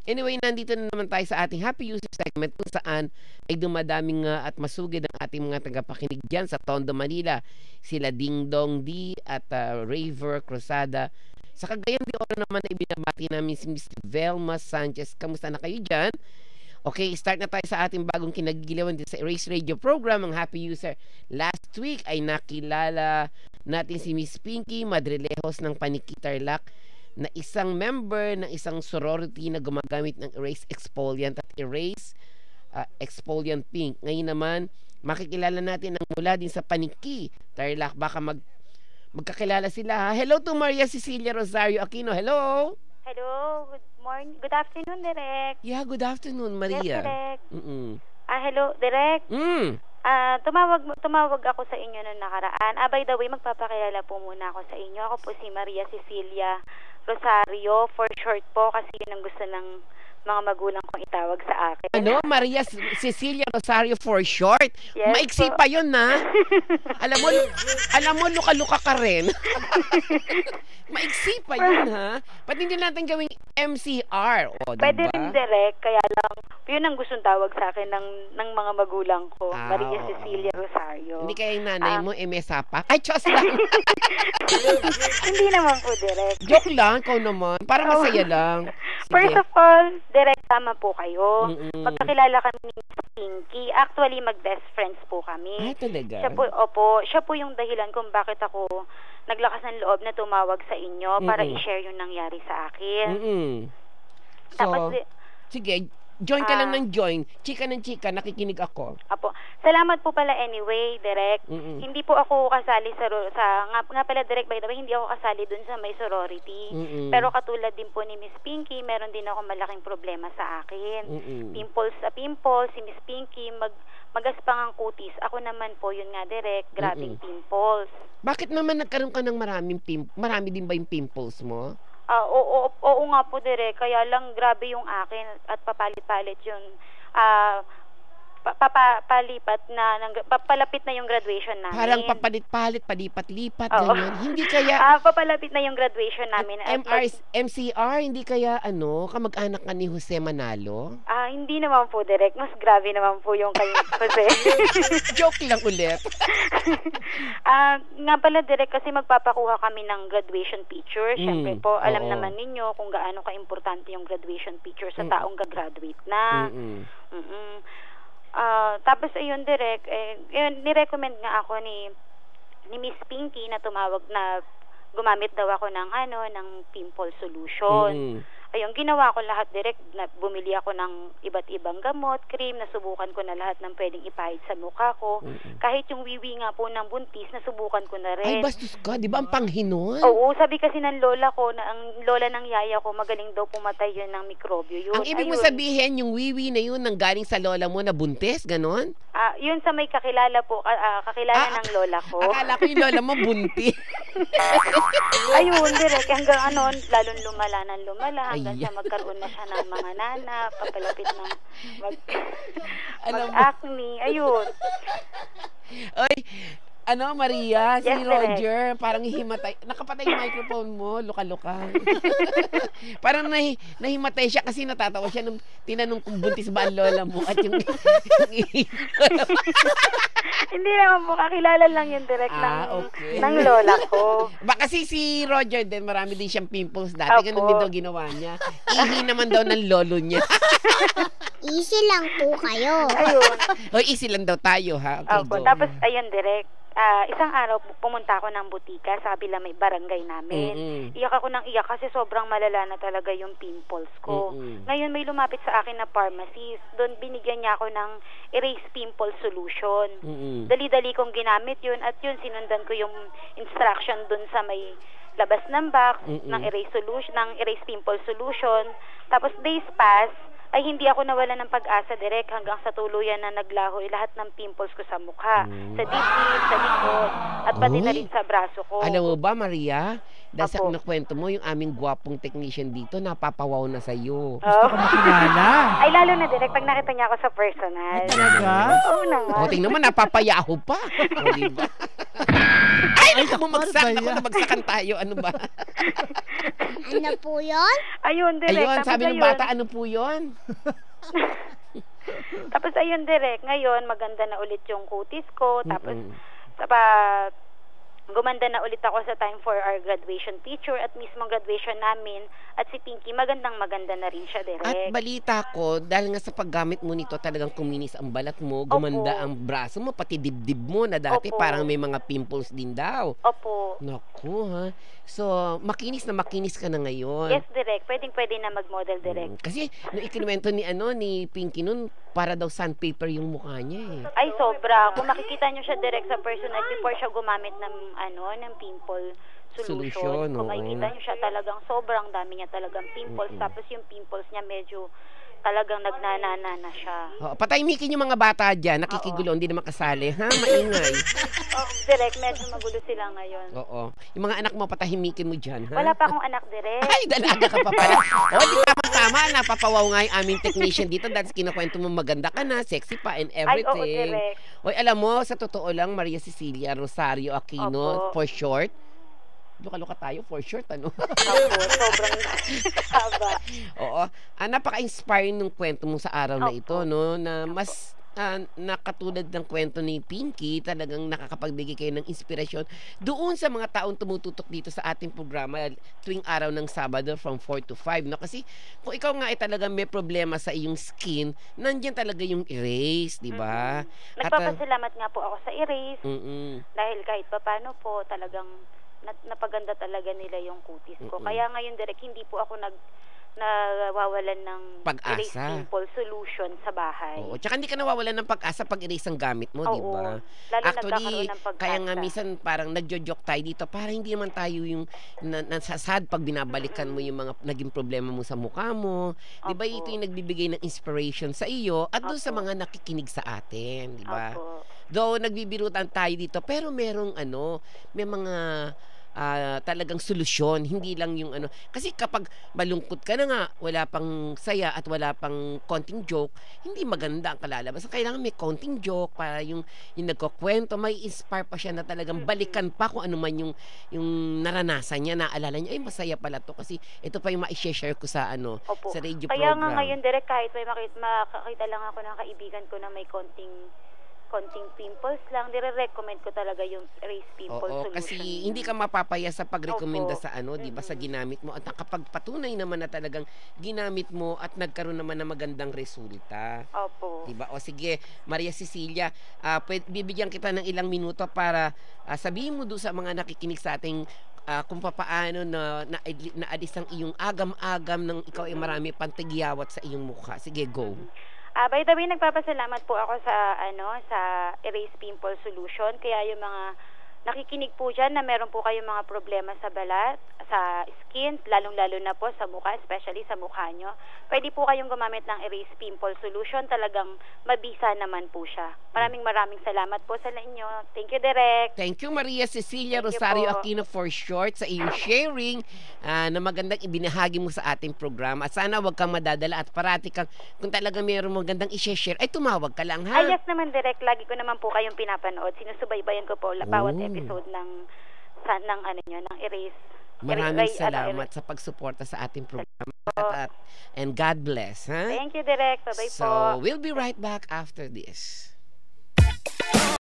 Anyway, nandito na naman tayo sa ating Happy User segment kung saan ay dumadaming at masugid ang ating mga tagapakinig dyan sa Tondo, Manila. Sila Ding Dong D at Raver Cruzada. Sa Cagayan de Oro naman ay binabati namin si Miss Velma Sanchez. Kamusta na kayo dyan? Okay, start na tayo sa ating bagong kinagigiliwan din sa Erase Radio program, ang Happy User. Last week ay nakilala natin si Miss Pinky Madrilejos ng Panikitarlac, na isang member ng isang sorority na gumagamit ng Erase Exfoliant at Erase Exfoliant Pink. Ngayon naman, makikilala natin ang mula din sa Paniki Tarlac. Baka magkakilala sila, ha? Hello to Maria Cecilia Rosario Aquino. Hello! Hello, good morning. Good afternoon, Direk. Yeah, good afternoon, Maria. Yes, Direk. Hello, Direk. Tumawag ako sa inyo noong nakaraan. By the way, magpapakilala po muna ako sa inyo. Ako po si Maria Cecilia Rosario, for short po, kasi yun ang gusto ng mga magulang kong itawag sa akin. Ano? Maria Cecilia Rosario for short? Yes, maiksi pa yun, na. Alam mo, luka-luka ka rin. Maiksi pa yun, ha? Ba't hindi natin gawing MCR? O, diba? Pwede rin, Direk, kaya lang, yun ang gustong tawag sa akin ng mga magulang ko. Maria Cecilia Rosario. Hindi kaya yung nanay mo, Sapa? Ay, Diyos lang! Hindi naman po, Direk. Joke lang, ikaw naman. Para masaya lang. Sige. First of all, Direk, tama po kayo. Magkakilala kami ni Pinky. Actually, mag-best friends po kami. Ay, talaga? Siya po yung dahilan kung bakit ako naglakas ng loob na tumawag sa inyo para i-share yung nangyari sa akin. So, tapos, sige, join ka lang ng join. Chika ng chika, nakikinig ako. Apo. Salamat po pala anyway, Direk. Hindi po ako kasali nga pala, Direk, by the way, hindi ako kasali dun sa may sorority. Pero katulad din po ni Miss Pinky, meron din ako malaking problema sa akin. Pimples, si Miss Pinky, magaspang ang kutis. Ako naman po, yun nga, Direk, grabing pimples. Bakit naman nagkaroon ka ng marami din ba yung pimples mo? Oo nga po, Direk. Kaya lang grabe yung akin at papalit-palit yun. Papalapit na yung graduation namin. Parang papalit-palit, palipat-lipat, ganyan. Hindi kaya... papalapit na yung graduation namin. MCR, hindi kaya, kamag-anak ka ni Jose Manalo? Hindi naman po, Direk. Mas grabe naman po yung kay Jose. Joke lang ulit. Nga pala, Direk, kasi magpapakuha kami ng graduation picture. Siyempre po, alam naman ninyo kung gaano ka-importante yung graduation picture sa taong gagraduate na. Tapos ayun, Direk, ni-recommend nga ako ni Miss Pinky na gumamit daw ako ng pimple solution. Ayun, ginawa ko lahat, Direk. Bumili ako ng iba't ibang gamot, cream, nasubukan ko na lahat ng pwedeng ipahid sa mukha ko. Kahit yung wiwi nga po ng buntis, nasubukan ko na rin. Ay, bastos ka, di ba ang panghinon? Oo, sabi kasi ng lola ko, ang lola ng yaya ko, magaling daw pumatay yun ng mikrobyo. Yun, ang ibig mo sabihin, yung wiwi na yun nanggaling sa lola mo na buntis, ganon? Yun sa may kakilala po, kakilala ng lola ko. Akala ko yung lola mo buntis. Ayun, Direk, hanggang lalong lumala hanggang sa magkaroon na siya ng mga nana, papalapit ng mag-acne. Ayun. Oy, Maria, si Yes, Roger, parang himatay. Nakapatay yung microphone mo, luka-luka. Parang nahimatay siya kasi natatawa siya nung tinanong kung buntis ba ang lola mo at yung Hindi naman po, kakilala lang yun, Direk, ng lola ko. Baka si Roger din, marami din siyang pimples dati. Ganun din daw ginawa niya. Ihi naman daw ng lolo niya. Easy lang po kayo. Ayun. Easy lang daw tayo, ha? Okay, go. Tapos, ayun, Direk. Isang araw, pumunta ako ng butika sa kabila may barangay namin. Iyak ako ng iyak kasi sobrang malala na talaga yung pimples ko. Ngayon, may lumapit sa akin na pharmacist. Doon, binigyan niya ako ng Erase Pimple Solution. Dali-dali kong ginamit yun at yun, sinundan ko yung instruction doon sa may labas ng box ng Erase Pimple Solution. Tapos, days pass, ay hindi ako nawala ng pag-asa, Direk, hanggang sa tuluyan na naglahoy lahat ng pimples ko sa mukha, sa dibdib, sa likod, at pati na rin sa braso ko. Alam mo ba, Maria, dahil sa nakwento mo, yung aming gwapong technician dito, napapawaw na sa'yo. Gusto ko makilala. Ay, lalo na, Direk, pag nakita niya ako sa personal. Ay, talaga? Oo naman. O, tingnan mo, napapayaho pa. O, diba? Ay, naku, bumagsak. Naku, nabagsakan tayo. Ano ba? Ano po yun? Ayun, direct. Ayun, Tapos sabi ng ayun, bata, ano po yun? Tapos ayun, direct. Ngayon, maganda na ulit yung kutis ko. Tapos, gumanda na ulit ako sa time for our graduation picture at mismo graduation namin. At si Pinky, maganda na rin siya, direct. At balita ko, dahil nga sa paggamit mo nito, talagang kuminis ang balat mo, gumanda ang braso mo, pati dibdib mo na dati parang may mga pimples din daw. Opo. Naku, ha? So, makinis ka na ngayon. Yes, direct. Pwede na mag-model, direct. Kasi, nung ikinuwento ni Pinky nun, para daw sandpaper yung mukha niya eh. Ay, sobra. Kung makikita nyo siya direct sa personal before siya gumamit ng pimple solution. Kung makikita nyo siya, talagang sobrang dami niya talagang pimples. Tapos yung pimples niya medyo talagang nagnanana na siya. Patahimikin yung mga bata dyan, nakikigulo, hindi naman kasali. Ha? Maingay. Direct, medyo magulo sila ngayon. Oo. Yung mga anak mo, patahimikin mo dyan, ha? Wala pa akong anak, direct. Ay, dalaga ka pa pala. Di tama, napapawaw nga yung aming technician dito dahil kinukwento mo maganda ka na, sexy pa and everything. Ay, oo, direct. Oy, alam mo, sa totoo lang, Maria Cecilia Rosario Aquino, for short. Luka-luka tayo, for short, ano? Opo, sobrang haba. Oo. Napaka-inspiring ng kwento mo sa araw na ito, no? Na mas nakatulad ng kwento ni Pinky, talagang nakakapagbigay kayo ng inspirasyon doon sa mga taong tumututok dito sa ating programa tuwing araw ng Sabado from 4 to 5, no? Kasi kung ikaw nga ay talagang may problema sa iyong skin, nandiyan talaga yung Erase, di ba? Nagpapasalamat nga po ako sa Erase dahil kahit paano po talagang napaganda talaga nila yung kutis ko. Kaya ngayon, direct, hindi po ako nawawalan ng Erase pimple solution sa bahay. Oo, tsaka hindi ka nawawalan ng pag-asa pag erase ang gamit mo, di ba? Actually, kaya nga minsan parang nagjo-joke tayo dito para hindi naman tayo yung nasasad pag binabalikan mo yung mga naging problema mo sa mukha mo. Di ba ito yung nagbibigay ng inspiration sa iyo at doon sa mga nakikinig sa atin, di ba? Though nagbibirutan tayo dito, pero may mga talagang solusyon, hindi lang yung kasi kapag malungkot ka na nga, wala pang saya at wala pang konting joke, hindi maganda ang kalalabas. Kailangan may konting joke para yung nagkukwento, may inspire pa siya na talagang balikan pa kung ano man yung naranasan niya, naalala niya, ay masaya pala to kasi ito pa yung ma-share ko sa sa radio program. Kaya nga ngayon, direct, kahit may makakita lang ako ng kaibigan ko na may konting pimples lang, dire-recommend ko talaga yung Erase Pimple Solution. Kasi hindi ka mapapaya sa pagrekomenda sa di ba, sa ginamit mo at nakapagpatunay naman na talagang ginamit mo at nagkaroon naman ng magandang resulta. Opo. Di ba? O sige, Maria Cecilia, bibigyan kita ng ilang minuto para sabihin mo doon sa mga nakikinig sa ating kung papaano naalis ang iyong agam-agam ng ikaw ay marami pantigyawat sa iyong mukha. Sige, go. By the way, nagpapasalamat po ako sa Erase Pimple Solution. Kaya yung mga nakikinig po dyan na meron po kayong mga problema sa balat, sa skin, lalong-lalo na po sa mukha, especially sa mukha nyo, pwede po kayong gumamit ng Erase Pimple Solution. Talagang mabisa naman po siya. Maraming salamat po sa inyo. Thank you, Direk. Thank you, Maria Cecilia Rosario Aquino, for short, sa iyong sharing na magandang ibinahagi mo sa ating programa. At sana wag kang madadala at parati kang, kung talaga mayroong magandang i-share, ay tumawag ka lang, ha? Yes naman, Direk. Lagi ko naman po kayong pinapanood. Sinusubaybayan ko po bawat episode ng Erase. Maraming salamat sa pagsuporta sa ating programa. And God bless. Ha? Thank you, Direk. Bye-bye po. So, we'll be right back after this.